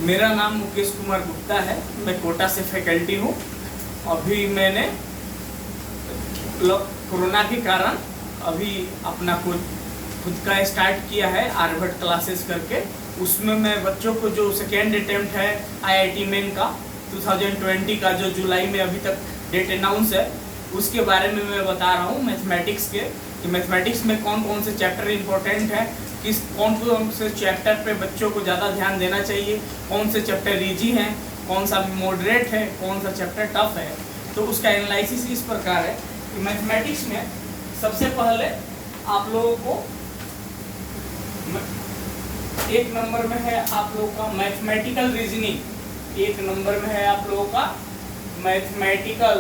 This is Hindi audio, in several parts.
मेरा नाम मुकेश कुमार गुप्ता है, मैं कोटा से फैकल्टी हूँ। अभी मैंने कोरोना के कारण अभी अपना खुद का स्टार्ट किया है आर्यभट्ट क्लासेस करके। उसमें मैं बच्चों को जो सेकेंड अटेम्प्ट है IIT मेन का 2020 का, जो जुलाई में अभी तक डेट अनाउंस है, उसके बारे में मैं बता रहा हूँ मैथमेटिक्स के, कि मैथमेटिक्स में कौन कौन से चैप्टर इंपॉर्टेंट है, कौन से चैप्टर पे बच्चों को ज़्यादा ध्यान देना चाहिए, कौन से चैप्टर इजी हैं, कौन सा मॉडरेट है, कौन सा चैप्टर टफ है। तो उसका एनालिसिस इस प्रकार है कि मैथमेटिक्स में सबसे पहले आप लोगों को एक नंबर में है आप लोगों का मैथमेटिकल रीजनिंग। एक नंबर में है आप लोगों का मैथमेटिकल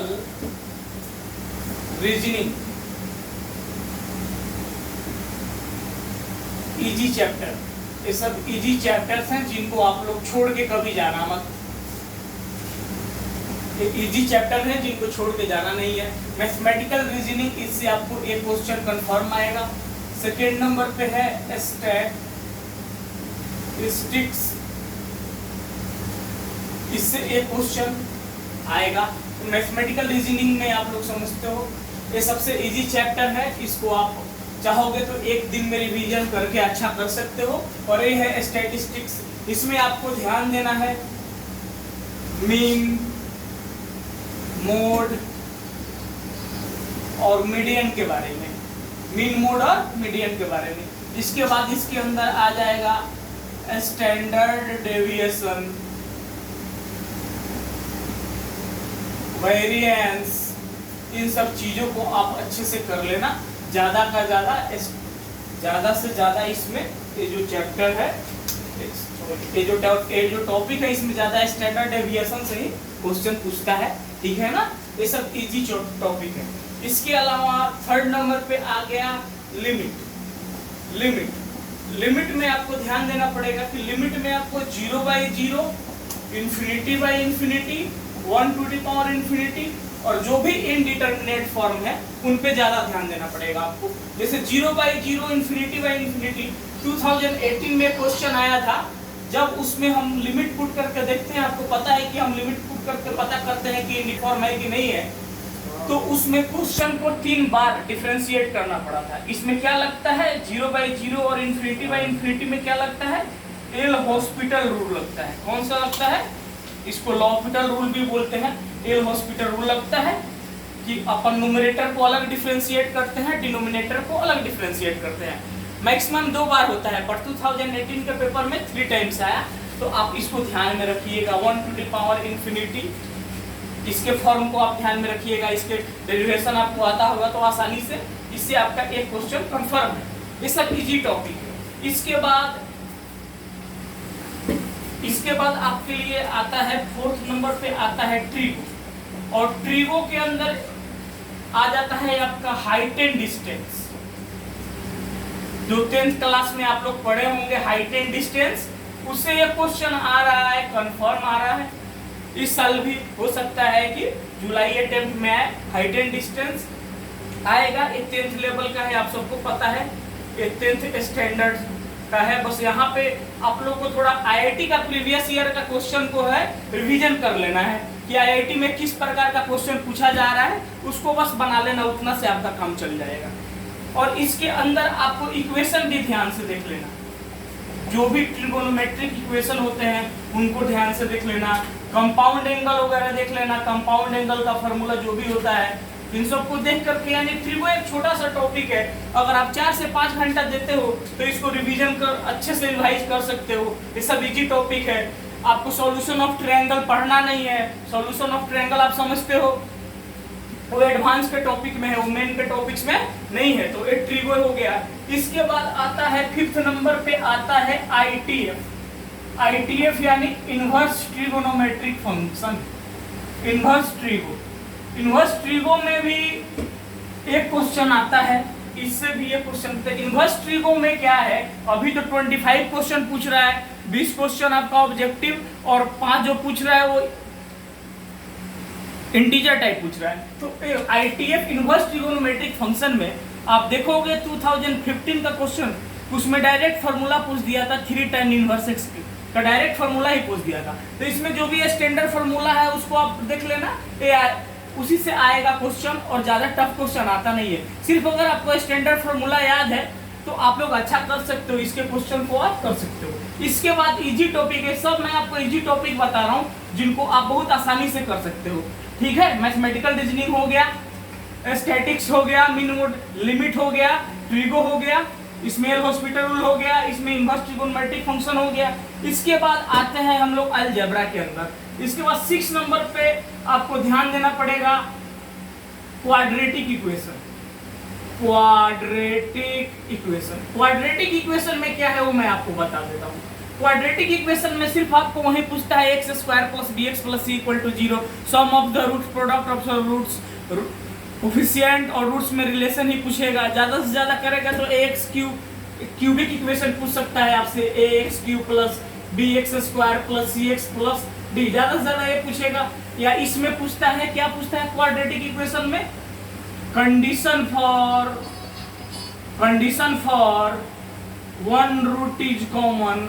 रीजनिंग, इजी चैप्टर। ये सब इजी चैप्टर्स हैं जिनको आप लोग छोड़ के कभी जाना मत। ये इजी चैप्टर हैं जिनको छोड़ के जाना नहीं है। मैथमेटिकल रीजनिंग, इससे आपको एक क्वेश्चन कंफर्म आएगा। सेकेंड नंबर पे है स्टैटिस्टिक्स, इससे एक क्वेश्चन आएगा। तो मैथमेटिकल रीजनिंग में आप लोग समझते हो ये सबसे इजी चैप्टर है, इसको आप चाहोगे तो एक दिन में रिवीजन करके अच्छा कर सकते हो। और ये है स्टैटिस्टिक्स, इसमें आपको ध्यान देना है मीन, मोड और मीडियन के बारे में, मीन, मोड और मीडियन के बारे में। इसके बाद इसके अंदर आ जाएगा स्टैंडर्ड डेविएशन, वेरिएंस। इन सब चीजों को आप अच्छे से कर लेना। ज़्यादा से ज़्यादा इसमें ये जो चैप्टर है, ये जो टॉपिक है, इसमें ज़्यादा स्टैंडर्ड डेविएशन से ही क्वेश्चन पूछता है, ठीक है ना। ये सब इजी टॉपिक है। इसके अलावा थर्ड नंबर पे आ गया लिमिट में आपको ध्यान देना पड़ेगा कि लिमिट में आपको 0/0, infinity by infinity, 1 to the power infinity और जो भी इनडिटरमिनेट फॉर्म है उन पे ज्यादा ध्यान देना पड़ेगा आपको। जैसे 0/0, इन्फिनिटी बाई इन्फिनिटी 2018 में क्वेश्चन आया था। जब उसमें हम लिमिट पुट करके देखते हैं, आपको पता है कि हम लिमिट पुट करके पता करते हैं कि यूनिफॉर्म है कि नहीं है, तो उसमें क्वेश्चन को 3 बार डिफरेंशिएट करना पड़ा था। इसमें क्या लगता है 0/0 और इन्फिनिटी बाई इन्फिनिटी में क्या लगता है, एल हॉस्पिटल रूल लगता है। कौन सा लगता है, इसको लॉपिटल रूल भी बोलते हैं। एल हॉस्पिटल रूल लगता है कि अपन न्यूमरेटर को अलग डिफरेंशिएट करते हैं, डिनोमिनेटर को अलग डिफरेंशिएट करते हैं। मैक्सिमम 2 बार होता है, पर 2018 के पेपर में 3 टाइम्स आया। तो आप इसको ध्यान में रखिएगा। 1 to the power इन्फिनिटी, इसके फॉर्म को आप ध्यान में रखिएगा। इसके डेरिवेशन आपको आता होगा तो आसानी से इससे आपका एक क्वेश्चन कंफर्म है। ये सब इजी टॉपिक है। इसके बाद आपके लिए आता है 4th नंबर पे आता है ट्रीगो, और ट्रीगो के अंदर आ जाता है आपका हाइट एंड डिस्टेंस। जो 10th क्लास में आप लोग पढ़े होंगे हाइट एंड डिस्टेंस, उससे ये क्वेश्चन आ रहा है, कंफर्म आ रहा है। इस साल भी हो सकता है कि जुलाई अटेम्प्ट में आए, हाइट एंड डिस्टेंस आएगा। ये 10th लेवल का है, आप सबको पता है, ये 10th स्टैंडर्ड का है। बस यहाँ पे आप लोग को थोड़ा IIT का प्रीवियस ईयर का क्वेश्चन को है रिवीजन कर लेना है कि IIT में किस प्रकार का क्वेश्चन पूछा जा रहा है, उसको बस बना लेना, उतना से आपका काम चल जाएगा। और इसके अंदर आपको इक्वेशन भी ध्यान से देख लेना, जो भी ट्रिगोनोमेट्रिक इक्वेशन होते हैं उनको ध्यान से देख लेना। कंपाउंड एंगल वगैरह देख लेना, कंपाउंड एंगल का फॉर्मूला जो भी होता है, इन सबको देख करके, यानी ट्रिगो एक छोटा सा टॉपिक है। अगर आप 4 से 5 घंटा देते हो तो इसको रिवीजन कर अच्छे से रिवाइज कर सकते हो। ये सब इजी टॉपिक है। आपको सॉल्यूशन ऑफ ट्रायंगल पढ़ना नहीं है। सॉल्यूशन ऑफ ट्रायंगल आप समझते हो, वो एडवांस के टॉपिक में है, वो मेन के टॉपिक्स में नहीं है। तो एक ट्रिगो हो गया। इसके बाद आता है 5th नंबर पे आता है ITF यानी inverse trigonometric function, inverse trigo में भी एक क्वेश्चन आता है। इससे भी एक क्वेश्चन, इनवर्स ट्रिगो में क्या है, अभी तो 25 क्वेश्चन पूछ रहा है, 20 क्वेश्चन आपका ऑब्जेक्टिव और 5 जो पूछ रहा है वो इंटीजर टाइप पूछ रहा है। तो ITF इनवर्स ट्रिगोनोमेट्रिक फंक्शन में आप देखोगे 2015 का क्वेश्चन, उसमें डायरेक्ट फार्मूला पूछ दिया था 3 tan इनवर्स x की। का डायरेक्ट फार्मूला ही पूछ दिया था। तो इसमें जो भी स्टैंडर्ड फार्मूला है उसको आप देख लेना, उसी से आएगा क्वेश्चन, और ज्यादा टफ क्वेश्चन आता नहीं है। सिर्फ अगर आपको स्टैंडर्ड फार्मूला याद है तो आप लोग अच्छा कर सकते हो, इसके क्वेश्चन को आप कर सकते हो। इसके बाद इजी टॉपिक है, सब मैं आपको इजी टॉपिक बता रहा हूँ जिनको आप बहुत आसानी से कर सकते हो, ठीक है। मैथमेटिकल रीजनिंग हो गया, स्टैटिक्स हो गया, मीन मोड लिमिट हो गया, ट्रिगो हो गया, इसमें एल हॉस्पिटल रूल हो गया, इसमें इनवर्स ट्रिगोनोमेट्रिक फंक्शन हो गया। इसके बाद आते हैं हम लोग अलजेब्रा के अंदर। इसके बाद 6 नंबर पे आपको ध्यान देना पड़ेगा quadratic equation. Quadratic equation, quadratic equation में क्या है वो मैं आपको बता देता हूँ। क्वाड्रेटिक इक्वेशन में सिर्फ आपको वही पूछता है X square plus B X plus C equal to 0, sum of the roots, product of roots, coefficient और रूट्स में रिलेशन ही पूछेगा। ज्यादा से ज्यादा करेगा तो ax क्यूबिक इक्वेशन पूछ सकता है आपसे, ax cube plus bx square plus cx plus d, ज्यादा से ज्यादा ये पूछेगा। या इसमें पूछता है, क्या पूछता है क्वाड्रेटिक इक्वेशन में, condition for one root is common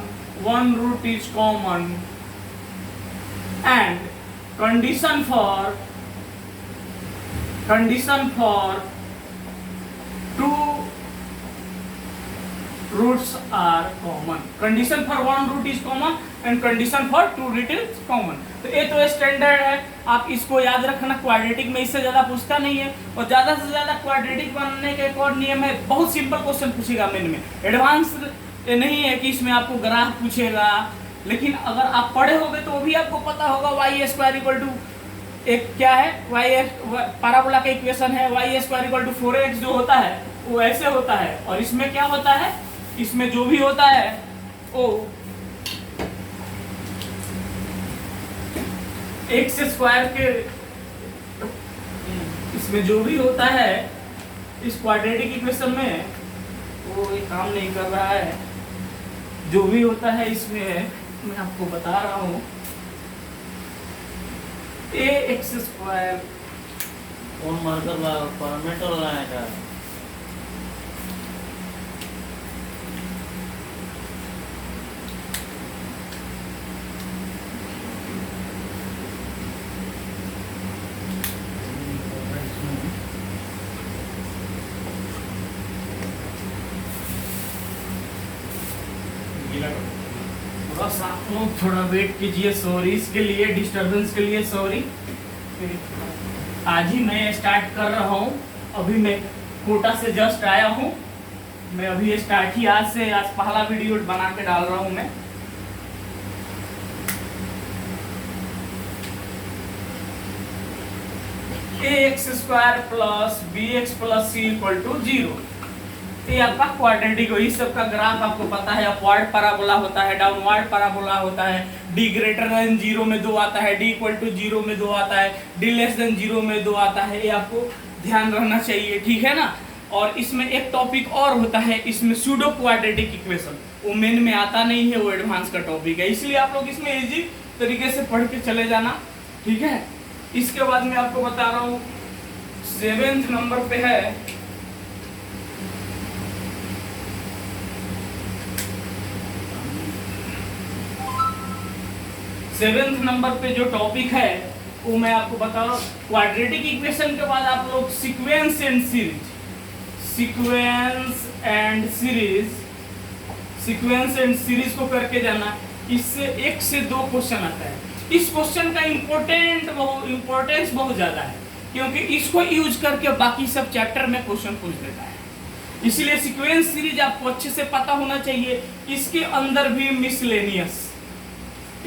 and condition for two roots are common. Condition for one root is common and condition for two root is common. तो ये तो स्टैंडर्ड है, आप इसको याद रखना। क्वाड्रेटिक में इससे ज्यादा पूछता नहीं है, और ज्यादा से ज्यादा क्वाड्रेटिक बनने का एक और नियम है, बहुत सिंपल क्वेश्चन पूछेगा मेन में, एडवांस नहीं है कि इसमें आपको ग्राफ पूछेगा। लेकिन अगर आप पढ़े होगे तो भी आपको पता होगा वाई स्क्वायर इक्वल टू एक क्या है, वाई पैराबोला का इक्वेशन है, Y square equal to 4x जो होता है वो ऐसे होता है। और इसमें क्या होता है, इसमें जो भी होता है वो एक्स स्क्वायर के, इसमें जो भी होता है इस क्वाड्रेटिक इक्वेशन में, वो ये काम नहीं कर रहा है। जो भी होता है इसमें मैं आपको बता रहा हूँ, ए एक्स स्क्वायर कौन मार्कर पैरामीटर लगाएगा? थोड़ा वेट कीजिए, सॉरी इसके लिए, डिस्टरबेंस के लिए सॉरी। आज ही मैं स्टार्ट कर रहा हूँ, अभी मैं कोटा से जस्ट आया हूँ, मैं अभी स्टार्ट ही आज पहला वीडियो बना के डाल रहा हूँ मैं। ax square plus bx plus c equal to 0, ये आपका क्वाड्रेटिक, इस सब का ग्राफ आपको पता है। अपवर्ड पैराबोला होता है, डाउनवर्ड पैराबोला होता है, d ग्रेटर देन 0 में 2 आता है, d इक्वल टू 0 में 2 आता है, d लेस देन 0 में 2 आता है। ये आपको ध्यान रखना चाहिए, ठीक है ना। और इसमें एक टॉपिक और होता है, इसमें सूडो क्वाड्रेटिक इक्वेशन, वो मेन में आता नहीं है, वो एडवांस का टॉपिक है, इसलिए आप लोग इसमें इजी तरीके से पढ़ के चले जाना, ठीक है। इसके बाद मैं आपको बता रहा हूँ 7th नंबर पे है सेवेंथ नंबर पे जो टॉपिक है वो मैं आपको बता रहा हूँ। क्वाड्रेटिक इक्वेशन के बाद आप लोग सीक्वेंस एंड सीरीज को करके जाना। इससे 1 से 2 क्वेश्चन आता है। इस क्वेश्चन का इम्पोर्टेंस बहुत ज्यादा है, क्योंकि इसको यूज करके बाकी सब चैप्टर में क्वेश्चन पूछ देता है। इसलिए सीक्वेंस सीरीज आपको अच्छे से पता होना चाहिए। इसके अंदर भी मिसलेनियस,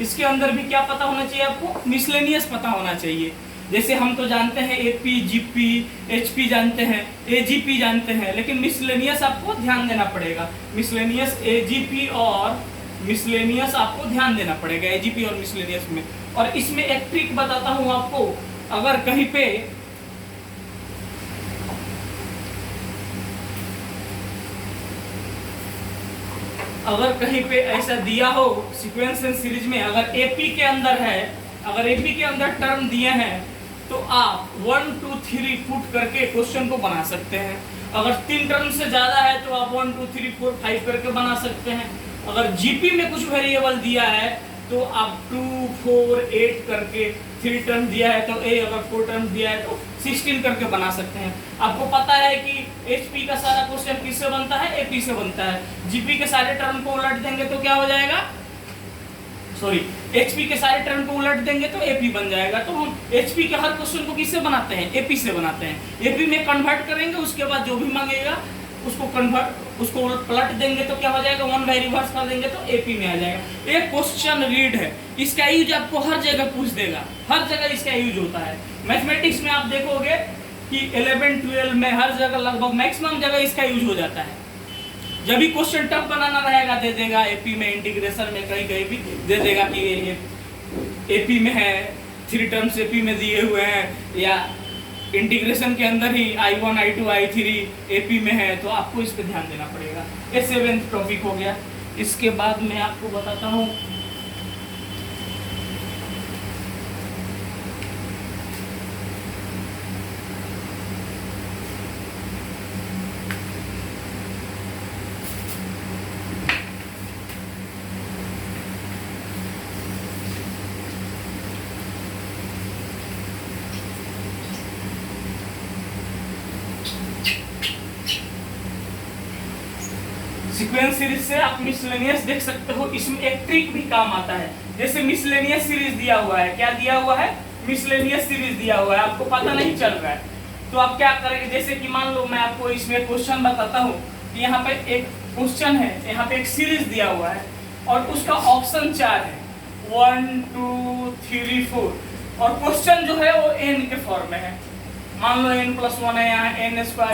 इसके अंदर भी क्या पता होना चाहिए आपको, मिसलेनियस पता होना चाहिए। जैसे हम तो जानते हैं एपी, जीपी, एचपी जानते हैं, एजीपी जानते हैं, लेकिन मिसलेनियस आपको ध्यान देना पड़ेगा। मिसलेनियस एजीपी और मिसलेनियस आपको ध्यान देना पड़ेगा, एजीपी और मिसलेनियस में। और इसमें एक ट्रिक बताता हूं आपको, अगर कहीं पे ऐसा दिया हो सीक्वेंस एंड सीरीज में, अगर एपी के अंदर है, अगर एपी के अंदर टर्म दिए हैं तो आप 1 2 3 पुट करके क्वेश्चन को बना सकते हैं। अगर 3 टर्म से ज्यादा है तो आप 1 2 3 4 5 करके बना सकते हैं। अगर जीपी में कुछ वेरिएबल दिया है तो आप 2, 4, 8 करके 3 टर्म दिया है तो ए, अगर 4 टर्म दिया है तो 16 करके बना सकते हैं। आपको पता है कि एचपी का सारा क्वेश्चन किससे बनता है, एपी से बनता है। जीपी के सारे टर्म को उलट देंगे तो क्या हो जाएगा, सॉरी, एचपी के सारे टर्म को उलट देंगे तो एपी बन जाएगा। तो हम एचपी के हर क्वेश्चन को किससे बनाते हैं, एपी से बनाते हैं। एपी में कन्वर्ट करेंगे, उसके बाद जो भी मांगेगा उसको पलट देंगे तो क्या हो जाएगा, 1 बाई रिवर्स कर देंगे तो एपी में आ जाएगा। एक क्वेश्चन रीड है, इसका यूज आपको हर जगह पूछ देगा, हर जगह इसका यूज होता है। मैथमेटिक्स में आप देखोगे कि 11, 12 में हर जगह लगभग मैक्सिमम जगह इसका यूज हो जाता है। जब भी क्वेश्चन टफ बनाना रहेगा दे देगा, एपी में, इंटीग्रेशन में कहीं कहीं भी दे देगा कि ये एपी में है, 3 टर्म्स एपी में दिए हुए हैं, या इंटीग्रेशन के अंदर ही I1, I2, I3 एपी में है, तो आपको इस पे ध्यान देना पड़ेगा। ये 7th टॉपिक हो गया। इसके बाद मैं आपको बताता हूँ सीक्वेंस सीरीज से आप मिसलेनियस देख सकते हो। इसमें एक ट्रिक भी काम आता है। जैसे मिसलेनियस सीरीज दिया हुआ है, क्या दिया हुआ है, मिसलेनियस सीरीज दिया हुआ है, आपको पता नहीं चल रहा है तो आप क्या करेंगे, जैसे कि मान लो मैं आपको इसमें क्वेश्चन बताता हूँ कि यहाँ पे एक क्वेश्चन है, यहाँ पे एक सीरीज दिया हुआ है और उसका ऑप्शन 4 है, 1, 2, 3, 4 और क्वेश्चन जो है वो n के फॉर्म में है। मान लो n+1 है, यहाँ n² ×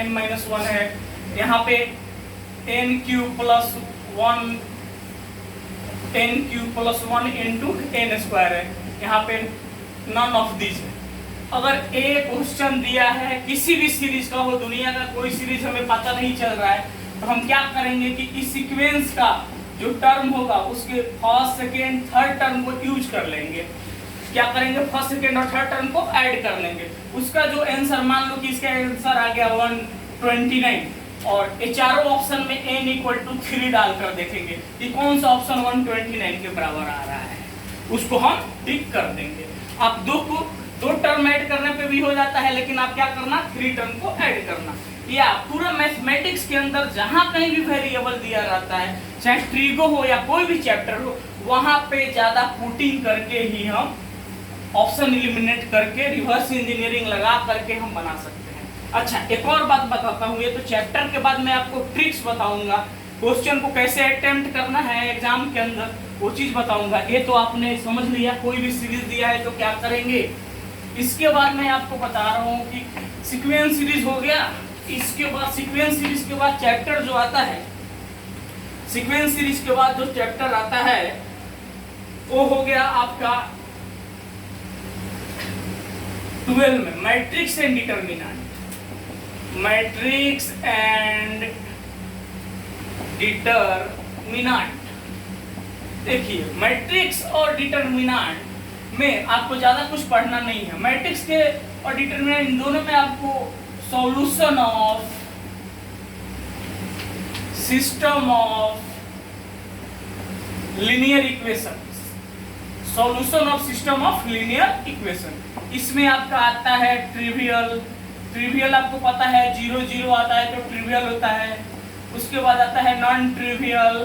n-1 है, यहाँ पे n³ + 1 into n² है, यहाँ पे नन ऑफ दीज है। अगर ए क्वेश्चन दिया है, किसी भी सीरीज का हो, दुनिया का कोई सीरीज हमें पता नहीं चल रहा है, तो हम क्या करेंगे कि इस सीक्वेंस का जो टर्म होगा उसके फर्स्ट, सेकेंड, थर्ड टर्म को यूज कर लेंगे। क्या करेंगे, फर्स्ट, सेकेंड और थर्ड टर्म को ऐड कर लेंगे। उसका जो आंसर, मान लो कि इसका आंसर आ गया 129 और ये चारों ऑप्शन में n = 3 डालकर देखेंगे कि कौन सा ऑप्शन 129 के बराबर आ रहा है, उसको हम टिक कर देंगे। आप दो टर्म ऐड करने पे भी हो जाता है, लेकिन आप क्या करना, 3 टर्म को ऐड करना। या पूरा मैथमेटिक्स के अंदर जहां कहीं भी वेरिएबल दिया रहता है, चाहे ट्रिगो हो या कोई भी चैप्टर हो, वहां पे ज्यादा पुटिंग करके ही हम ऑप्शन एलिमिनेट करके रिवर्स इंजीनियरिंग लगा करके हम बना सकते हैं। अच्छा, एक और बात बताता हूँ, ये तो चैप्टर के बाद मैं आपको ट्रिक्स बताऊंगा, क्वेश्चन को कैसे अटेम्प्ट करना है एग्जाम के अंदर, वो चीज बताऊंगा। ये तो आपने समझ लिया, कोई भी सीरीज दिया है तो क्या करेंगे। इसके बाद मैं आपको बता रहा हूँ कि सीक्वेंस सीरीज हो गया। इसके बाद सीक्वेंस सीरीज के बाद चैप्टर जो आता है, सीक्वेंस सीरीज के बाद जो चैप्टर आता है वो हो गया आपका 12 में matrix and determinant. Matrix and determinant, देखिए मैट्रिक्स और डिटर्मिनेंट में आपको ज्यादा कुछ पढ़ना नहीं है। मैट्रिक्स के और डिटर्मिनेंट इन दोनों में आपको solution of system of linear equation, solution of system of linear equation, इसमें आपका आता है ट्रिवियल। ट्रिवियल आपको पता है 0, 0 आता है तो ट्रिवियल होता है। उसके बाद आता है नॉन ट्रिवियल,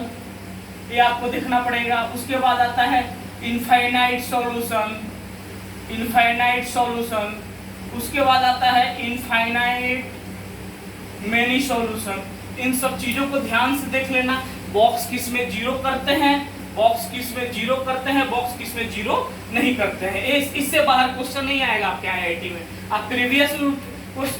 ये आपको देखना पड़ेगा। उसके बाद आता है इनफाइनाइट सॉल्यूशन, इनफाइनाइट सॉल्यूशन। उसके बाद आता है इनफाइनाइट मेनी सॉल्यूशन। इन सब चीजों को ध्यान से देख लेना। बॉक्स किस में 0 करते हैं, बॉक्स किस में 0 करते हैं, बॉक्स किस में 0 नहीं करते हैं। इससे बाहर क्वेश्चन नहीं आएगा आपके IIT में। आप प्रीवियस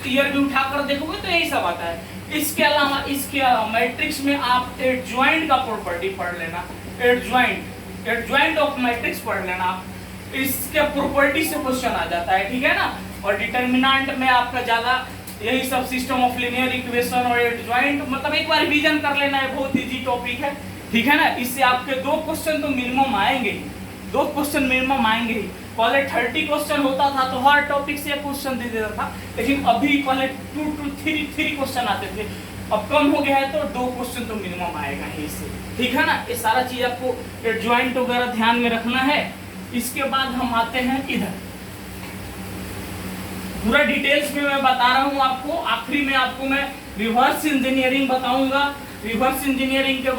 ईयर भी उठाकर देखोगे तो यही सब आता है। इसके अलावा मैट्रिक्स में आप एडजॉइंट का प्रॉपर्टी पढ़ लेना, एडजॉइंट ऑफ मैट्रिक्स पढ़ लेना। इसके प्रॉपर्टी से क्वेश्चन आ जाता है, ठीक है ना। और डिटर्मिनेंट में आपका ज्यादा यही सब सिस्टम ऑफ लीनियर इक्वेशन और एडजॉइंट, मतलब एक बार रिवीजन कर लेना है, बहुत इजी टॉपिक है, ठीक है ना। इससे आपके 2 क्वेश्चन तो मिनिमम आएंगे ही, 2 क्वेश्चन मिनिमम आएंगे ही। पहले 30 क्वेश्चन होता था तो हर टॉपिक से क्वेश्चन दे देता था, लेकिन अभी पहले 2 to 3 क्वेश्चन आते थे। अब कम हो गया है तो 2 क्वेश्चन तो मिनिमम आएगा ही इससे, ठीक है ना। ये सारा चीज आपको एडजॉइंट वगैरह ध्यान में रखना है। इसके बाद हम आते हैं इधर, पूरा डिटेल्स में मैं बता रहा हूं आपको। आखिरी में आपको मैं रिवर्स इंजीनियरिंग बताऊंगा, रिवर्स इंजीनियरिंग के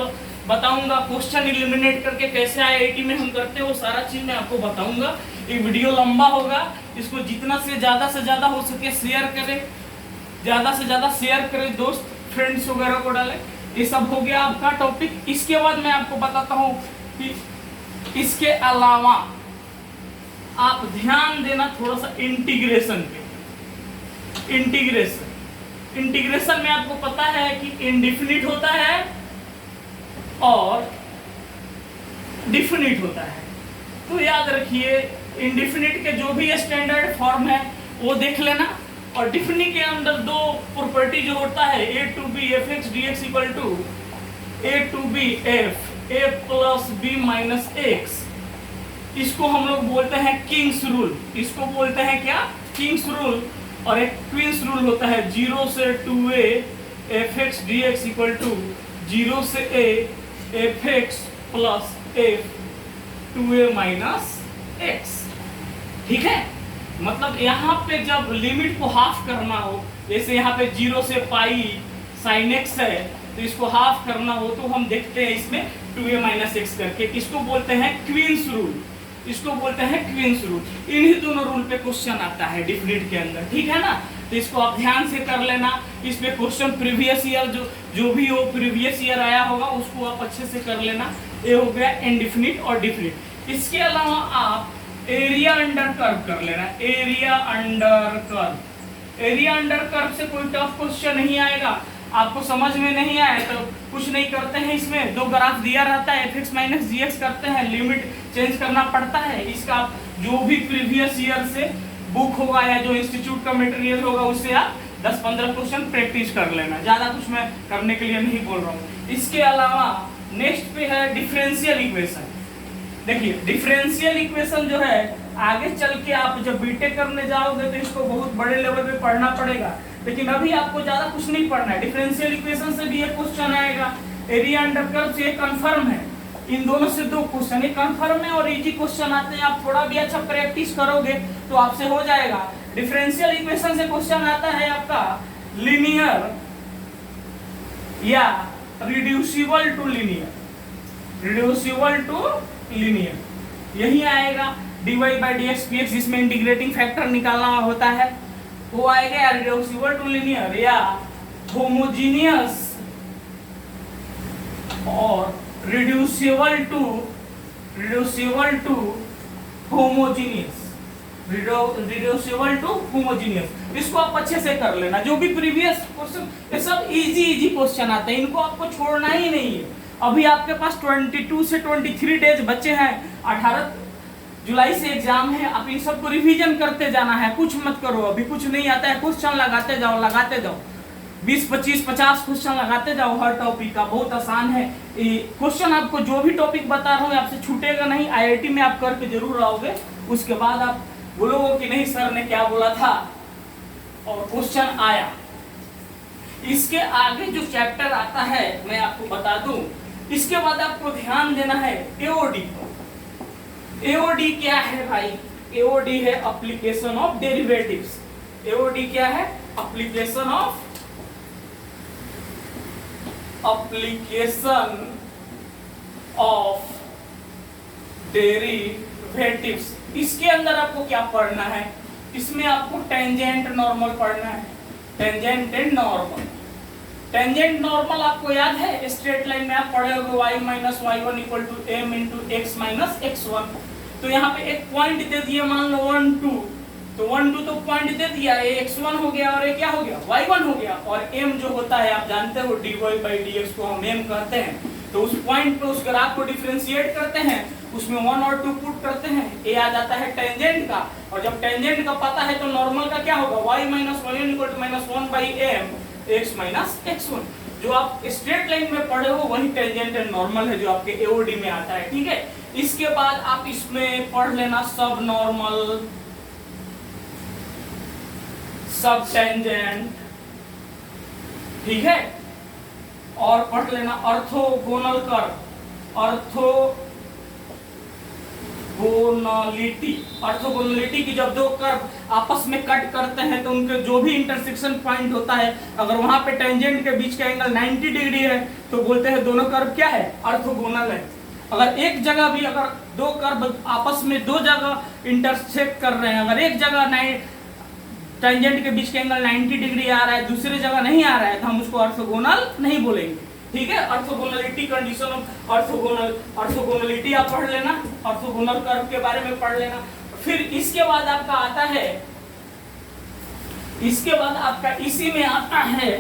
बताऊंगा, क्वेश्चन एलिमिनेट करके कैसे आईआईटी में हम करते हैं वो सारा चीज मैं आपको बताऊंगा। ये वीडियो लंबा होगा, इसको जितना से ज्यादा हो सके शेयर करें, ज्यादा से ज्यादा शेयर करें, दोस्त फ्रेंड्स वगैरह को डालें। ये सब हो गया आपका टॉपिक। इसके बाद मैं आपको बताता हूं कि इसके अलावा आप ध्यान देना थोड़ा सा इंटीग्रेशन पे। इंटीग्रेशन में आपको पता है कि इंडिफिनिट होता है और डिफिनिट होता है, तो याद रखिए इंडिफिनिट के जो भी स्टैंडर्ड फॉर्म है वो देख लेना, और डिफिनिट के अंदर 2 प्रॉपर्टी जो होता है a to b fx dx equal to a to b f a plus b minus x, इसको हम लोग बोलते हैं किंग्स रूल। इसको बोलते हैं क्या? Kings rule. और एक क्वींस रूल होता है 0 से 2a fx dx equal to 0 से a fx plus f 2a minus x, ठीक है। मतलब यहाँ पे जब लिमिट को हाफ करना हो, जैसे यहाँ पे 0 से पाई साइन x है, तो इसको हाफ करना हो तो हम देखते हैं इसमें 2a माइनस x करके, इसको बोलते हैं क्वींस रूल, इसको बोलते हैं क्वींस रूल। इन्हीं दोनों रूल पे क्वेश्चन आता है डिफिनिट के अंदर, ठीक है ना। तो इसको आप ध्यान से कर लेना। इस पे क्वेश्चन प्रीवियस ईयर जो भी हो प्रीवियस ईयर आया होगा उसको आप अच्छे से कर लेना। ये हो गया इंडिफिनिट और डिफिनिट। इसके अलावा आप एरिया अंडर कर्व कर लेना। Area under curve, area under curve से कोई टफ क्वेश्चन नहीं आएगा। आपको समझ में नहीं आए तो कुछ नहीं करते हैं, इसमें 2 ग्राफ दिया रहता है, fx माइनस gx करते हैं, लिमिट चेंज करना पड़ता है। इसका आप जो भी प्रीवियस ईयर से बुक होगा या जो इंस्टीट्यूट का मटेरियल होगा उससे आप 10-15 क्वेश्चन प्रैक्टिस कर लेना, ज्यादा कुछ मैं करने के लिए नहीं बोल रहा हूँ। इसके अलावा नेक्स्ट पे है डिफरेंशियल इक्वेशन। देखिए डिफरेंशियल इक्वेशन जो है आगे चल के आप जब बीटेक करने जाओगे तो इसको बहुत बड़े लेवल पे पढ़ना पड़ेगा, लेकिन अभी आपको ज्यादा कुछ नहीं पढ़ना है। डिफरेंशियल इक्वेशन से भी एक क्वेश्चन आएगा, एरिया अंडर कर्व से कंफर्म है। इन दोनों से 2 क्वेश्चन, ये कंफर्म है और इजी क्वेश्चन आते हैं। आप थोड़ा भी अच्छा प्रैक्टिस करोगे तो आपसे हो जाएगा। डिफरेंशियल इक्वेशन से क्वेश्चन आता है आपका लीनियर या reducible to linear, reducible to linear, यही आएगा। dy by dx px जिसमें इंटीग्रेटिंग फैक्टर निकालना होता है वो आएगा, या रिड्यूसिबल टू लीनियर या होमोजीनियस और reducible to homogeneous, reducible to homogeneous. इसको आप अच्छे से कर लेना। जो भी प्रीवियस क्वेश्चन, ये सब इजी क्वेश्चन आते हैं, इनको आपको छोड़ना ही नहीं है। अभी आपके पास 22 से 23 डेज बचे हैं, 18 जुलाई से एग्जाम है। आप इन सबको रिवीजन करते जाना है, कुछ मत करो। अभी कुछ नहीं आता है, क्वेश्चन लगाते जाओ 20, 25, 50 क्वेश्चन लगाते जाओ हर टॉपिक का। बहुत आसान है क्वेश्चन। आपको जो भी टॉपिक बता रहा हूँ आपसे छूटेगा नहीं। आईआईटी में आप करके जरूर आओगे, उसके बाद आप बोलोगे कि नहीं सर ने क्या बोला था और क्वेश्चन आया। इसके आगे जो चैप्टर आता है मैं आपको बता दूं। इसके बाद आपको ध्यान देना है एओडी। एओडी क्या है भाई? एओडी है एप्लीकेशन ऑफ डेरिवेटिव्स। एओडी क्या है? Application of derivatives. इसके अंदर आपको क्या पढ़ना है? इसमें आपको टेंजेंट नॉर्मल पढ़ना है। Tangent and normal. Tangent normal आपको याद है, स्ट्रेट लाइन में आप पढ़े होंगे y minus y1 equal to m into x minus x1। तो यहाँ पे एक पॉइंट दे दिया, मान लो 1 2, तो 1 2 तो पॉइंट दे दिया, ये x1 हो गया और ये क्या हो गया? y1 हो गया। और m जो होता है आप जानते हो dy by dx को हम m कहते हैं। तो उस पॉइंट पे उस ग्राफ को डिफरेंशिएट करते हैं, उसमें 1 और 2 पुट करते हैं, ये आ जाता है टेंजेंट का। और जब टेंजेंट का पता है तो नॉर्मल का क्या होगा? y minus y1 equal to minus 1 by m x minus x1। जो आप स्ट्रेट लाइन में पढ़े हो वही टेंजेंट एंड नॉर्मल है जो आपके एओडी में आता है, ठीक है। इसके बाद आप इसमें पढ़ लेना सब नॉर्मल, सब टेंजेंट, ठीक है। और पढ़ लेना ऑर्थोगोनल कर्व, ऑर्थोगोनलिटी की जब दो कर्व आपस में कट करते हैं तो उनके जो भी इंटरसेक्शन पॉइंट होता है, अगर वहां पे टेंजेंट के बीच का एंगल 90 डिग्री है तो बोलते हैं दोनों कर्व क्या है, ऑर्थोगोनल है। अगर एक जगह भी अगर दो कर्व आपस में दो जगह इंटरसेक्ट कर रहे हैं, अगर एक जगह टेंजेंट के बीच का एंगल 90 डिग्री आ रहा है, दूसरी जगह नहीं आ रहा है, तो हम उसको ऑर्थोगोनल नहीं बोलेंगे। ठीक है, ऑर्थोगोनलिटी कंडीशन ऑफ ऑर्थोगोनलिटी आप पढ़ लेना, ऑर्थोगोनल कर्व के बारे में पढ़ लेना। फिर इसके बाद आपका आता है, इसके बाद आपका इसी में आता है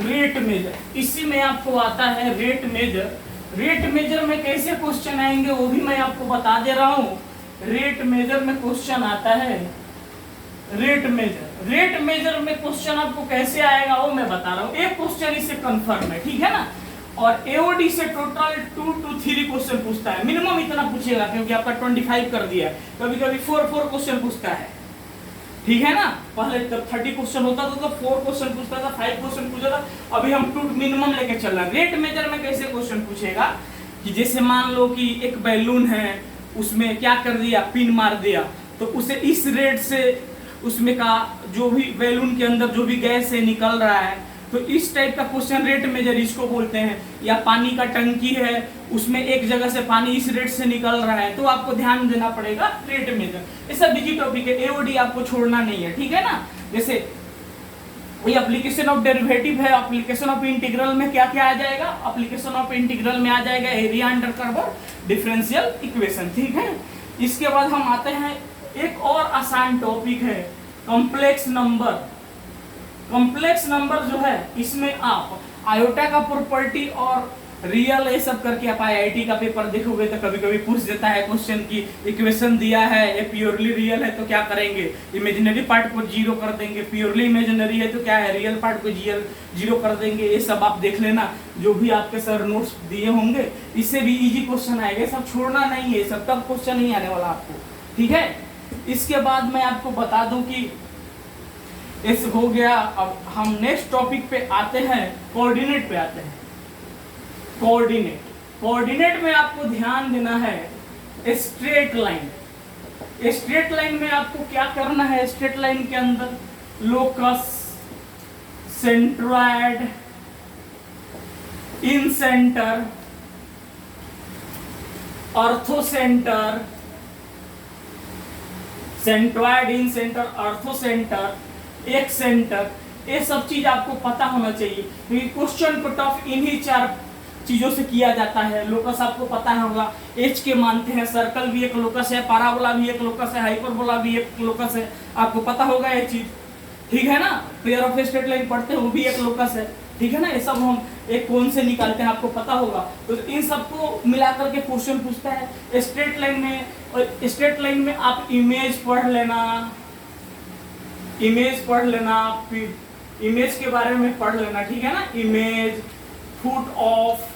रेट मेजर, इसी में आपको आता है रेट मेजर। रेट मेजर में कैसे क्वेश्चन आएंगे वो भी मैं आपको बता दे रहा हूं। रेट मेजर में क्वेश्चन आता है, रेट मेजर में क्वेश्चन आपको कैसे आएगा वो मैं बता रहा हूँ। एक क्वेश्चन इससे कंफर्म है, ठीक है ना। और एओडी से टोटल 2 to 3 क्वेश्चन पूछता है, मिनिमम इतना पूछेगा क्योंकि आपका 25 कर दिया है। कभी कभी 4 क्वेश्चन पूछता है, ठीक है ना। पहले जब 30 क्वेश्चन होता था तो 4 क्वेश्चन पूछता था, 5 क्वेश्चन पूछा था, अभी हम 2 मिनिमम लेके चल रहे हैं। रेट मेजर में कैसे क्वेश्चन पूछेगा कि जैसे मान लो कि एक बैलून है, उसमें क्या कर दिया, पिन मार दिया, तो उसे इस रेट से उसमें का जो भी बैलून के अंदर जो भी गैस है निकल रहा है, तो इस टाइप का क्वेश्चन रेट मेजर इसको बोलते हैं। या पानी का टंकी है, उसमें एक जगह से पानी इस रेट से निकल रहा है, तो आपको ध्यान देना पड़ेगा रेट मेजर। ये सब बिजी टॉपिक है, एओडी आपको छोड़ना नहीं है, ठीक है ना। जैसे वही एप्लीकेशन ऑफ डेरिवेटिव है, एप्लीकेशन ऑफ इंटीग्रल में क्या क्या आ जाएगा, एप्लीकेशन ऑफ इंटीग्रल में आ जाएगा एरिया अंडर कर्व और डिफरेंशियल इक्वेशन, ठीक है। इसके बाद हम आते हैं, एक और आसान टॉपिक है कॉम्प्लेक्स नंबर। कॉम्प्लेक्स नंबर जो है इसमें आप आयोटा का प्रॉपर्टी और रियल ये सब करके आप आईआईटी का पेपर देखोगे तो कभी कभी पूछ देता है क्वेश्चन की इक्वेशन दिया है, ये प्योरली रियल है तो क्या करेंगे, इमेजिनरी पार्ट को जीरो कर देंगे, प्योरली इमेजिनरी है तो क्या है, रियल पार्ट को जीरो कर देंगे। ये सब आप देख लेना, जो भी आपके सर नोट्स दिए होंगे इससे भी इजी क्वेश्चन आएगा, सब छोड़ना नहीं है, सब तक क्वेश्चन नहीं आने वाला आपको, ठीक है। इसके बाद मैं आपको बता दूं कि इस हो गया। अब हम नेक्स्ट टॉपिक पे आते हैं, कोऑर्डिनेट पे आते हैं। कोऑर्डिनेट में आपको ध्यान देना है स्ट्रेट लाइन। स्ट्रेट लाइन में आपको क्या करना है, स्ट्रेट लाइन के अंदर लोकस, सेंट्रोइड, इन सेंटर, ऑर्थो सेंटर, सेंट्रोइड, इन सेंटर, ऑर्थो सेंटर, एक सेंटर, ये सब चीज आपको पता होना चाहिए क्योंकि क्वेश्चन पुट ऑफ इन्हीं 4 चीजों से किया जाता है। लोकस आपको पता होगा, एच के मानते हैं, सर्कल भी एक लोकस है, पैराबोला भी एक लोकस है, हाइपरबोला भी एक लोकस है, आपको पता होगा ये चीज, ठीक है ना। पेयर ऑफ स्ट्रेट लाइन पढ़ते हैं वो भी एक लोकस है, ठीक है ना। ये सब हम एक कोण से निकालते हैं, आपको पता होगा। तो इन सबको मिलाकर के क्वेश्चन पूछता है स्ट्रेट लाइन में। और स्ट्रेट लाइन में आप इमेज पढ़ लेना, इमेज के बारे में पढ़ लेना, ठीक है ना। इमेज, फुट ऑफ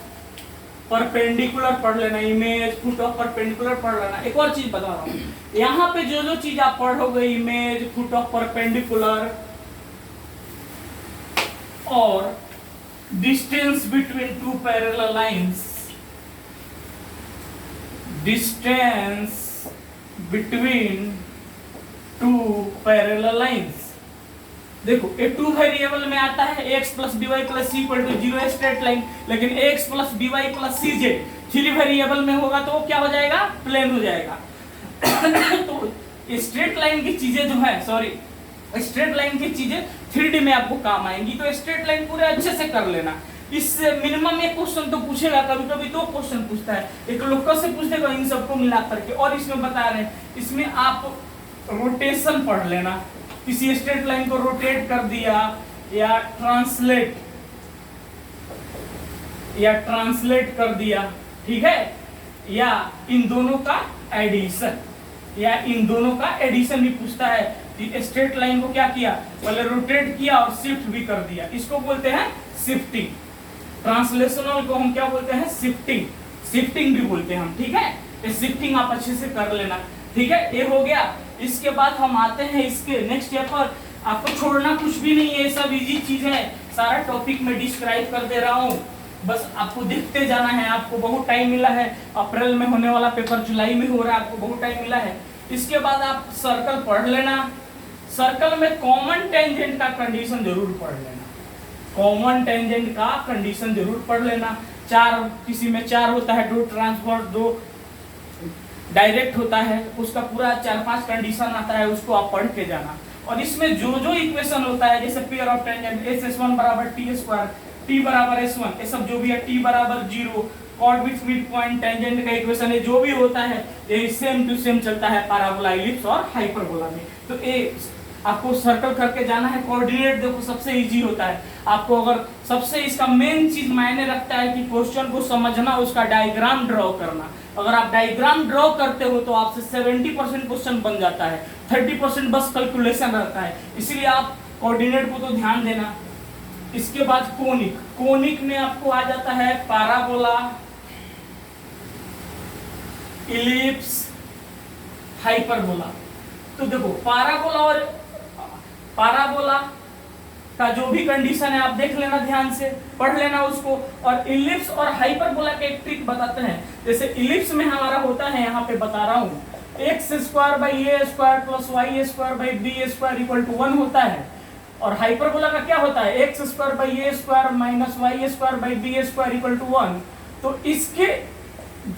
परपेंडिकुलर पढ़ लेना, इमेज, फुट ऑफ परपेंडिकुलर पढ़ लेना। एक और चीज बता रहा हूँ, यहाँ पे जो जो चीज आप पढ़ोगे, इमेज, फुट ऑफ परपेंडिकुलर और distance between 2 parallel lines, distance between 2 parallel lines. देखो ये 2 वेरिएबल में आता है x plus dy plus c equal to 0 straight line, लेकिन x plus dy plus cz 3 variable में होगा तो वो क्या हो जाएगा, प्लेन हो जाएगा। तो स्ट्रेट लाइन की चीजें जो है, स्ट्रेट लाइन की चीजें 3D में आपको काम आएंगी, तो स्ट्रेट लाइन पूरे अच्छे से कर लेना। इससे मिनिमम एक क्वेश्चन तो पूछेगा, कभी कभी 2 क्वेश्चन पूछता है, एक लोकस से पूछ देगा, इन सबको मिला करके। और इसमें बता रहे हैं, इसमें आप रोटेशन पढ़ लेना, किसी स्ट्रेट लाइन को रोटेट कर दिया या ट्रांसलेट कर दिया, ठीक है, या इन दोनों का एडिशन भी पूछता है कि स्ट्रेट लाइन को क्या किया, पहले रोटेट किया और शिफ्ट भी कर दिया, इसको बोलते हैं शिफ्टिंग। ट्रांसलेशनल को हम क्या बोलते हैं, शिफ्टिंग भी बोलते हैं हम, ठीक है। ये शिफ्टिंग आप अच्छे से कर लेना, ठीक है। ये हो गया। इसके बाद हम आते हैं इसके नेक्स्ट स्टेप पर। आपको छोड़ना कुछ भी नहीं है, सब इजी चीज है, सारा टॉपिक में डिस्क्राइब कर दे रहा हूँ। बस आपको देखते जाना है, आपको बहुत टाइम मिला है, अप्रैल में होने वाला पेपर जुलाई में हो रहा है, आपको बहुत टाइम मिला है। इसके बाद आप सर्कल पढ़ लेना, सर्कल में कॉमन टेंजेंट का कंडीशन जरूर पढ़ लेना, कॉमन टेंजेंट का कंडीशन जरूर पढ़ लेना। चार, किसी में 4 होता है, 2 ट्रांसवर्स, 2 डायरेक्ट होता है, उसका पूरा 4-5 कंडीशन आता है, उसको आप पढ़ के जाना। और इसमें जो जो इक्वेशन होता है, जैसे पेयर ऑफ टेंजेंट S1 बराबर t² t बराबर S1, ये सब जो भी है, t बराबर 0, chord with mid point, tangent का इक्वेशन है, जो भी होता है ये सेम टू सेम चलता है पैराबोला, इलिप्स और हाइपरबोला में। तो ये आपको सर्कल करके जाना है। कोऑर्डिनेट देखो सबसे इजी होता है, आपको अगर सबसे इसका मेन चीज मायने रखता है कि क्वेश्चन को समझना, उसका डायग्राम ड्रॉ करना। अगर आप डायग्राम ड्रॉ करते हो तो आपसे 70% क्वेश्चन बन जाता है, 30% बस कैलकुलेशन रहता है, इसीलिए आप कोऑर्डिनेट को तो ध्यान देना। इसके बाद कोनिक, कोनिक में आपको आ जाता है पैराबोला, इलिप्स, हाइपरबोला। तो देखो पाराबोला का जो भी कंडीशन है आप देख लेना, ध्यान से पढ़ लेना उसको। और इलिप्स और हाइपरबोला के एक ट्रिक बताते हैं। जैसे इलिप्स में हमारा होता है, यहाँ पे बता रहा हूँ, x² + y² + b² = 1 होता है। और हाइपरबोला का क्या होता है, x² - y² - b² = 1। तो इसके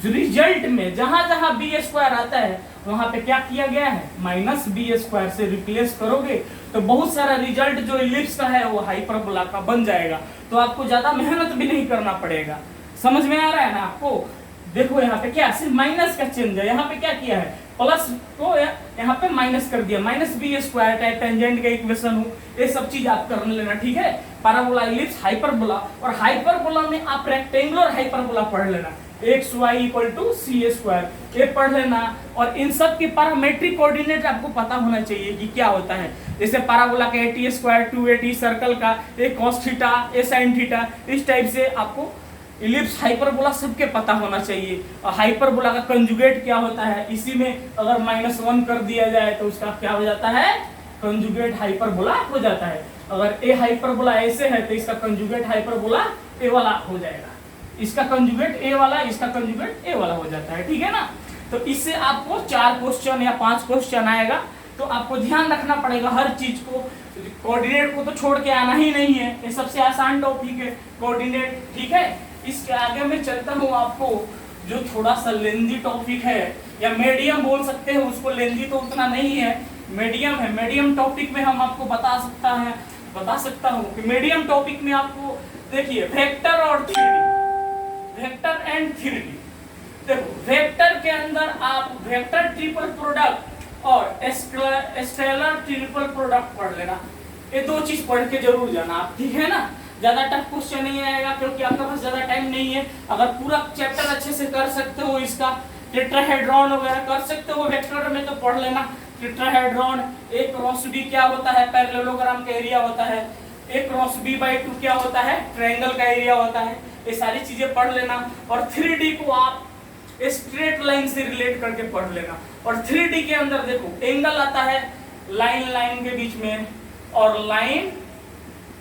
रिजल्ट में जहां जहां b² आता है वहां पे क्या किया गया है, -b² से रिप्लेस करोगे तो बहुत सारा रिजल्ट जो इलिप्स का है वो हाइपरबोला का बन जाएगा। तो आपको ज्यादा मेहनत भी नहीं करना पड़ेगा। समझ में आ रहा है ना आपको? देखो यहाँ पे क्या सिर्फ माइनस का चेंज है, यहाँ पे क्या किया है, प्लस को यहाँ पे माइनस कर दिया, -b² टेंजेंट का इक्वेशन हो, ये सब चीज आप कर लेना, ठीक है। Parabola, ellipse, hyperbola. और हाइपरबोला में आप रेक्टेंगुलर हाइपरबोला पढ़ लेना, xy = c², ये पढ़ लेना। और इन सब के पैरामेट्रिक कोऑर्डिनेट आपको पता होना चाहिए कि क्या होता है। जैसे पैराबोला का t², 2at, सर्कल का a cos θ, a sin θ, इस टाइप से आपको इलिप्स, हाइपरबोला सबके पता होना चाहिए। और हाइपरबोला का कंजुगेट क्या होता है, इसी में अगर -1 कर दिया जाए तो उसका क्या हो जाता है, कंजुगेट हाइपरबोला हो जाता है। अगर a हाइपरबोला ऐसे है तो इसका कंजुगेट हाइपरबोला a वाला हो जाएगा, इसका कंजुगेट a वाला, इसका कंजुगेट a वाला हो जाता है, ठीक है ना। तो इससे आपको 4 क्वेश्चन या 5 क्वेश्चन आएगा। तो आपको ध्यान रखना पड़ेगा हर चीज को, कोऑर्डिनेट को तो छोड़ के आना ही नहीं है, ये सबसे आसान टॉपिक है कोऑर्डिनेट, ठीक है। इसके आगे मैं चलता हूँ, आपको जो थोड़ा सा लेंदी टॉपिक है या मीडियम बोल सकते हैं उसको, लेंदी तो उतना नहीं है, मीडियम है। मीडियम टॉपिक में हम आपको बता सकता हूँ कि मीडियम टॉपिक में आपको देखिए वेक्टर और 3D, वेक्टर एंड 3D। देखो वेक्टर के अंदर आप वेक्टर ट्रिपल प्रोडक्ट और स्केलर ट्रिपल प्रोडक्ट पढ़ लेना, ये 2 चीज पढ़ के जरूर जाना आप, ठीक है ना। ज्यादा टफ क्वेश्चन नहीं आएगा क्योंकि आपके पास ज्यादा टाइम नहीं है। अगर पूरा चैप्टर अच्छे से कर सकते हो, इसका टेट्राहेड्रॉन वगैरह कर सकते हो वेक्टर में तो पढ़ लेना। टेट्राहेड्रॉन, a क्रॉस b क्या होता है, पैरेललोग्राम का एरिया होता है। a क्रॉस b/2 क्या होता है, ट्रायंगल का एरिया होता है। ये सारी चीजें पढ़ लेना। और 3D को आप स्ट्रेट लाइन से रिलेट करके पढ़ लेना। और 3D के अंदर देखो एंगल आता है लाइन के बीच में और लाइन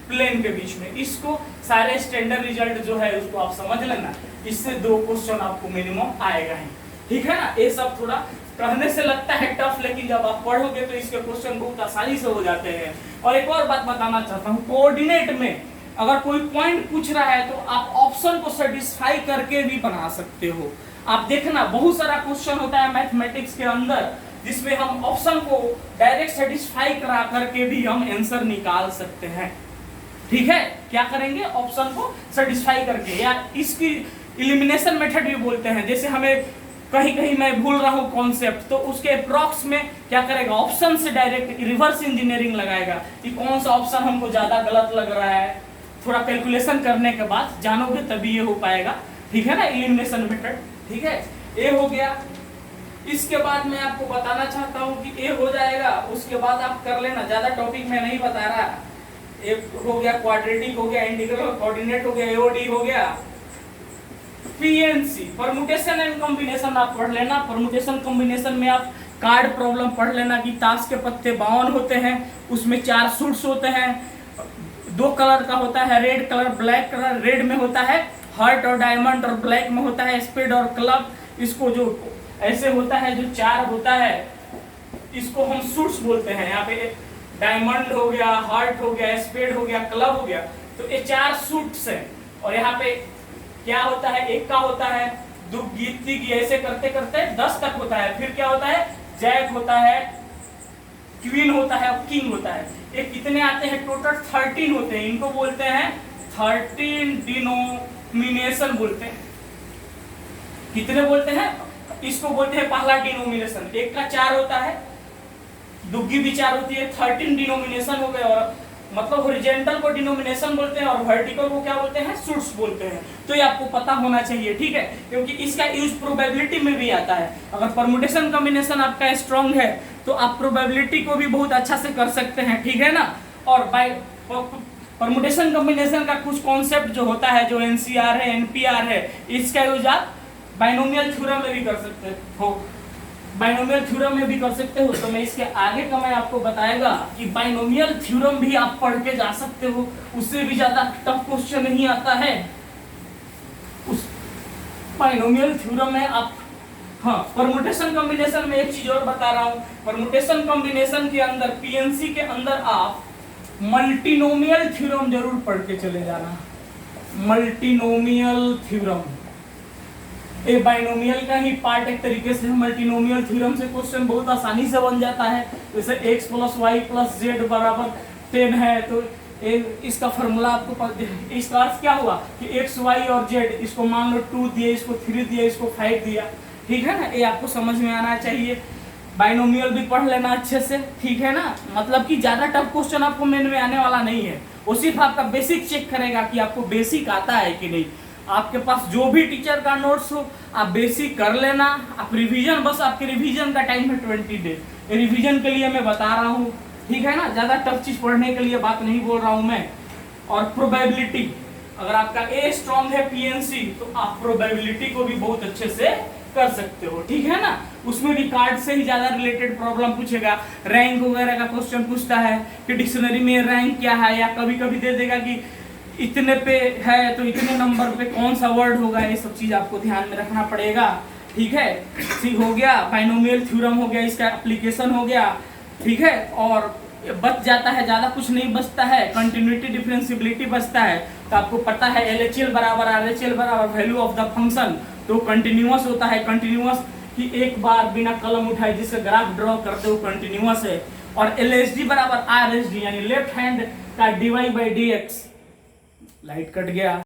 प्लेन के बीच में, इसको सारे स्टैंडर्ड रिजल्ट जो है उसको आप समझ लेना। इससे 2 क्वेश्चन आपको मिनिमम आएगा ही, ठीक है ना। ये सब थोड़ा कहने से लगता है टफ, लेकिन जब आप पढ़ोगे तो इसके क्वेश्चन बहुत आसानी से हो जाते हैं। और एक और बात बताना चाहता हूँ, कोऑर्डिनेट में अगर कोई पॉइंट पूछ रहा है तो आप ऑप्शन को सेटिस्फाई करके भी बना सकते हो। आप देखना बहुत सारा क्वेश्चन होता है मैथमेटिक्स के अंदर जिसमें हम ऑप्शन को डायरेक्ट सेटिस्फाई करा करके भी हम आंसर निकाल सकते हैं, ठीक है। क्या करेंगे, ऑप्शन को सेटिस्फाई करके, या इसकी एलिमिनेशन मेथड भी बोलते हैं। जैसे हमें कहीं मैं भूल रहा हूँ कॉन्सेप्ट, तो उसके अप्रॉक्स में क्या करेगा, ऑप्शन से डायरेक्ट रिवर्स इंजीनियरिंग लगाएगा कि कौन सा ऑप्शन हमको ज्यादा गलत लग रहा है। थोड़ा कैलकुलेशन करने के बाद जानोगे तभी ये हो पाएगा, ठीक है ना, एलिमिनेशन मेथड, ठीक है। ये हो गया। इसके बाद मैं आपको बताना चाहता हूँ कि ये हो जाएगा, उसके बाद आप कर लेना, ज्यादा टॉपिक मैं नहीं बता रहा। एक हो गया क्वाड्रेटिक, हो गया इंटीग्रल, कोऑर्डिनेट हो गया, एओडी हो गया, पीएनसी परमुटेशन एंड कॉम्बिनेशन आप पढ़ लेना। परमुटेशन कॉम्बिनेशन में आप कार्ड प्रॉब्लम पढ़ लेना कि ताश के पत्ते 52 होते हैं, उसमें 4 सूट्स होते हैं, 2 कलर का होता है, red colour, black colour. Red में होता है हार्ट और डायमंड, और ब्लैक में होता है स्पेड और क्लब। इसको जो ऐसे होता है, जो चार होता है, इसको हम सूट्स बोलते हैं। यहाँ पे डायमंड हो गया, हार्ट हो गया, स्पेड हो गया, क्लब हो गया, तो ये चार सूट्स हैं। और यहाँ पे क्या होता है, एक का होता है, दो गीत ऐसे करते करते 10 तक होता है। फिर क्या होता है, जैक होता है, क्वीन होता है और किंग होता है। ये कितने आते हैं, टोटल 13 होते हैं। इनको बोलते हैं 13 डिनोमिनेशन बोलते हैं। कितने बोलते हैं, इसको बोलते हैं पहला डिनोमिनेशन। एक का 4 होता है, दुग्गी भी 4 होती है, 13 डिनोमिनेशन हो गए। और मतलब हॉरिजॉन्टल को डिनोमिनेशन बोलते हैं और वर्टिकल को क्या बोलते हैं, सूट्स बोलते हैं। तो ये आपको पता होना चाहिए, ठीक है, क्योंकि इसका यूज प्रोबेबिलिटी में भी आता है। अगर परमुटेशन कॉम्बिनेशन आपका स्ट्रांग है तो आप प्रोबेबिलिटी को भी बहुत अच्छा से कर सकते हैं, ठीक है ना। और बाय परमुटेशन कॉम्बिनेशन का कुछ कॉन्सेप्ट जो होता है, जो एनसीआर है, एनपीआर है, इसका यूज आप बाइनोमियल थ्योरम में भी कर सकते हो, बाइनोमियल थ्योरम में भी कर सकते हो। तो मैं इसके आगे का मैं आपको बताएगा कि बाइनोमियल थ्योरम भी आप पढ़ के जा सकते हो, उससे भी ज्यादा टफ क्वेश्चन नहीं आता है उस बाइनोमियल थ्योरम में आप। हाँ, परमुटेशन कॉम्बिनेशन में एक चीज और बता रहा हूं, परमुटेशन कॉम्बिनेशन के अंदर, पीएनसी के अंदर आप मल्टीनोमियल थ्योरम जरूर पढ़ के चले जाना। मल्टीनोमियल थ्योरम ए बाइनोमियल का ही पार्ट एक तरीके से। मल्टीनोमियल थ्योरम से क्वेश्चन बहुत आसानी से बन जाता है। जैसे x + y + z = 10 है, तो इसका फॉर्मूला आपको इसका अर्थ क्या हुआ कि x, y और z, इसको मान लो 2 दिए, इसको 3 दिए, इसको 5 दिया, ठीक है ना। ये आपको समझ में आना चाहिए। बाइनोमियल भी पढ़ लेना अच्छे से, ठीक है ना। मतलब कि ज्यादा टफ क्वेश्चन आपको मेन में आने वाला नहीं है, वो सिर्फ आपका बेसिक चेक करेगा कि आपको बेसिक आता है कि नहीं। आपके पास जो भी टीचर का नोट्स हो, आप बेसिक कर लेना। आप रिवीजन, बस आपके रिवीजन का टाइम है 20 डेज। रिवीजन के लिए मैं बता रहा हूँ, ठीक है ना, ज्यादा टफ चीज पढ़ने के लिए बात नहीं बोल रहा हूँ मैं। और प्रोबेबिलिटी, अगर आपका ए स्ट्रॉन्ग है पीएनसी, तो आप प्रोबेबिलिटी को भी बहुत अच्छे से कर सकते हो, ठीक है ना। उसमें भी कार्ड से ही ज्यादा रिलेटेड प्रॉब्लम पूछेगा, रैंक वगैरह का क्वेश्चन पूछता है कि डिक्शनरी में रैंक क्या है, या कभी कभी दे देगा कि इतने पे है तो इतने नंबर पे कौन सा वर्ड होगा। ये सब चीज आपको ध्यान में रखना पड़ेगा, ठीक है। ठीक हो गया, बाइनोमियल थ्योरम हो गया, इसका एप्लीकेशन हो गया, ठीक है। और बच जाता है, ज्यादा कुछ नहीं बचता है, कंटिन्यूटी डिफरेंशियबिलिटी बचता है। तो आपको पता है LHL बराबर RHL बराबर वैल्यू ऑफ द फंक्शन, तो कंटिन्यूअस होता है। कंटिन्यूअस कि एक बार बिना कलम उठाए जिसका ग्राफ ड्रॉ करते हो कंटिन्यूअस है। और LHD बराबर RHD, यानी लेफ्ट हैंड का dy/dx। लाइट कट गया।